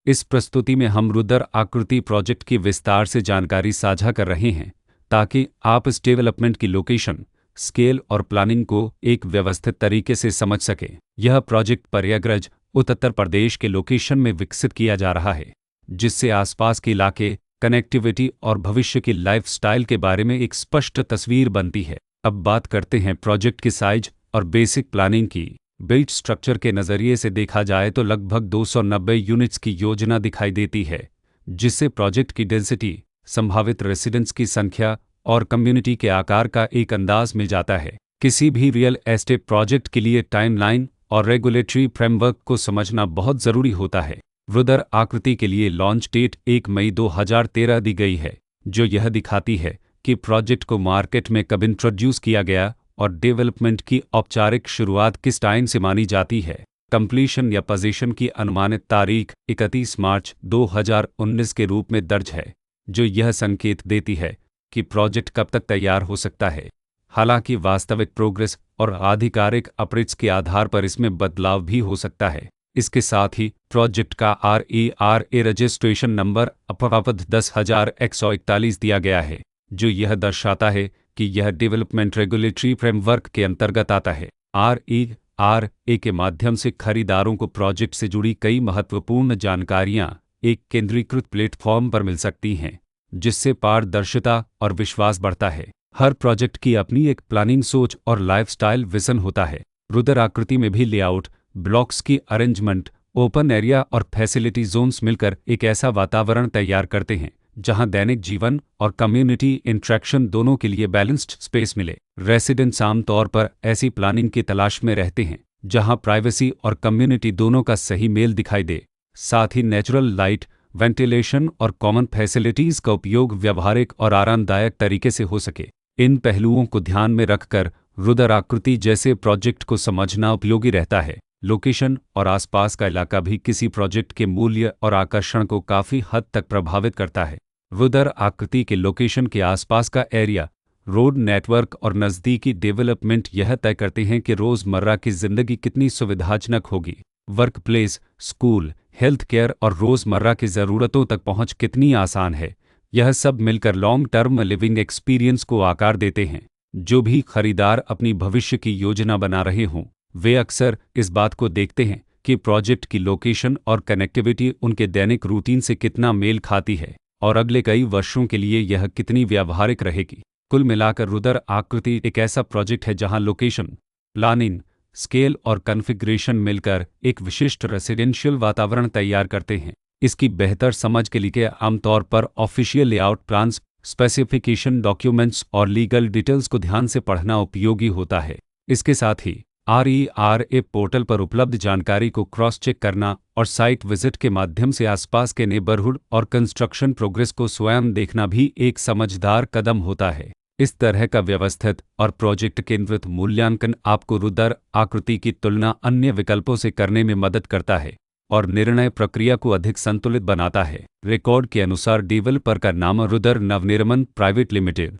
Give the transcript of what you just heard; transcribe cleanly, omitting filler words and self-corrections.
इस प्रस्तुति में हम रुद्र आकृति प्रोजेक्ट की विस्तार से जानकारी साझा कर रहे हैं ताकि आप इस डेवलपमेंट की लोकेशन, स्केल और प्लानिंग को एक व्यवस्थित तरीके से समझ सकें। यह प्रोजेक्ट प्रयागराज, उत्तर प्रदेश के लोकेशन में विकसित किया जा रहा है, जिससे आसपास के इलाके, कनेक्टिविटी और भविष्य की लाइफस्टाइल के बारे में एक स्पष्ट तस्वीर बनती है। अब बात करते हैं प्रोजेक्ट की साइज और बेसिक प्लानिंग की। बिल्ट स्ट्रक्चर के नज़रिए से देखा जाए तो लगभग 290 यूनिट्स की योजना दिखाई देती है, जिससे प्रोजेक्ट की डेंसिटी, संभावित रेसिडेंट्स की संख्या और कम्युनिटी के आकार का एक अंदाज मिल जाता है। किसी भी रियल एस्टेट प्रोजेक्ट के लिए टाइमलाइन और रेगुलेटरी फ्रेमवर्क को समझना बहुत ज़रूरी होता है। रुद्र आकृति के लिए लॉन्च डेट 1 मई 2013 दी गई है, जो यह दिखाती है कि प्रोजेक्ट को मार्केट में कब इंट्रोड्यूस किया गया और डेवलपमेंट की औपचारिक शुरुआत किस टाइम से मानी जाती है। कंप्लीशन या पोजीशन की अनुमानित तारीख 31 मार्च 2019 के रूप में दर्ज है, जो यह संकेत देती है कि प्रोजेक्ट कब तक तैयार हो सकता है। हालांकि वास्तविक प्रोग्रेस और आधिकारिक अपडेट्स के आधार पर इसमें बदलाव भी हो सकता है। इसके साथ ही प्रोजेक्ट का RERA रजिस्ट्रेशन नंबर अपावध 10,141 दिया गया है, जो यह दर्शाता है कि यह डेवलपमेंट रेगुलेटरी फ्रेमवर्क के अंतर्गत आता है। RERA के माध्यम से खरीदारों को प्रोजेक्ट से जुड़ी कई महत्वपूर्ण जानकारियां एक केंद्रीकृत प्लेटफॉर्म पर मिल सकती हैं, जिससे पारदर्शिता और विश्वास बढ़ता है। हर प्रोजेक्ट की अपनी एक प्लानिंग सोच और लाइफस्टाइल विजन होता है। रुद्र आकृति में भी लेआउट, ब्लॉक्स की अरेंजमेंट, ओपन एरिया और फैसिलिटी जोन्स मिलकर एक ऐसा वातावरण तैयार करते हैं जहां दैनिक जीवन और कम्युनिटी इंटरेक्शन दोनों के लिए बैलेंस्ड स्पेस मिले। रेसिडेंट्स आमतौर पर ऐसी प्लानिंग की तलाश में रहते हैं जहां प्राइवेसी और कम्युनिटी दोनों का सही मेल दिखाई दे। साथ ही नेचुरल लाइट, वेंटिलेशन और कॉमन फैसिलिटीज़ का उपयोग व्यावहारिक और आरामदायक तरीके से हो सके। इन पहलुओं को ध्यान में रखकर रुद्र आकृति जैसे प्रोजेक्ट को समझना उपयोगी रहता है। लोकेशन और आसपास का इलाका भी किसी प्रोजेक्ट के मूल्य और आकर्षण को काफ़ी हद तक प्रभावित करता है। रुद्र आकृति के लोकेशन के आसपास का एरिया, रोड नेटवर्क और नज़दीकी डेवलपमेंट यह तय करते हैं कि रोज़मर्रा की ज़िंदगी कितनी सुविधाजनक होगी। Work place, school, health care और रोज़मर्रा की ज़रूरतों तक पहुंच कितनी आसान है। यह सब मिलकर लॉन्ग टर्म लिविंग एक्सपीरियंस को आकार देते हैं। जो भी खरीदार अपनी भविष्य की योजना बना रहे हों, वे अक्सर इस बात को देखते हैं कि प्रोजेक्ट की लोकेशन और कनेक्टिविटी उनके दैनिक रूटीन से कितना मेल खाती है और अगले कई वर्षों के लिए यह कितनी व्यावहारिक रहेगी। कुल मिलाकर रुद्र आकृति एक ऐसा प्रोजेक्ट है जहां लोकेशन, प्लानिंग, स्केल और कॉन्फ़िगरेशन मिलकर एक विशिष्ट रेसिडेंशियल वातावरण तैयार करते हैं। इसकी बेहतर समझ के लिए आमतौर पर official layout plans, specification documents और लीगल डिटेल्स को ध्यान से पढ़ना उपयोगी होता है। इसके साथ ही RERA पोर्टल पर उपलब्ध जानकारी को क्रॉस चेक करना और साइट विजिट के माध्यम से आसपास के नेबरहुड और कंस्ट्रक्शन प्रोग्रेस को स्वयं देखना भी एक समझदार कदम होता है। इस तरह का व्यवस्थित और प्रोजेक्ट केंद्रित मूल्यांकन आपको रुद्र आकृति की तुलना अन्य विकल्पों से करने में मदद करता है और निर्णय प्रक्रिया को अधिक संतुलित बनाता है। रिकॉर्ड के अनुसार डेवलपर का नाम रुद्र नवनिर्माण प्राइवेट लिमिटेड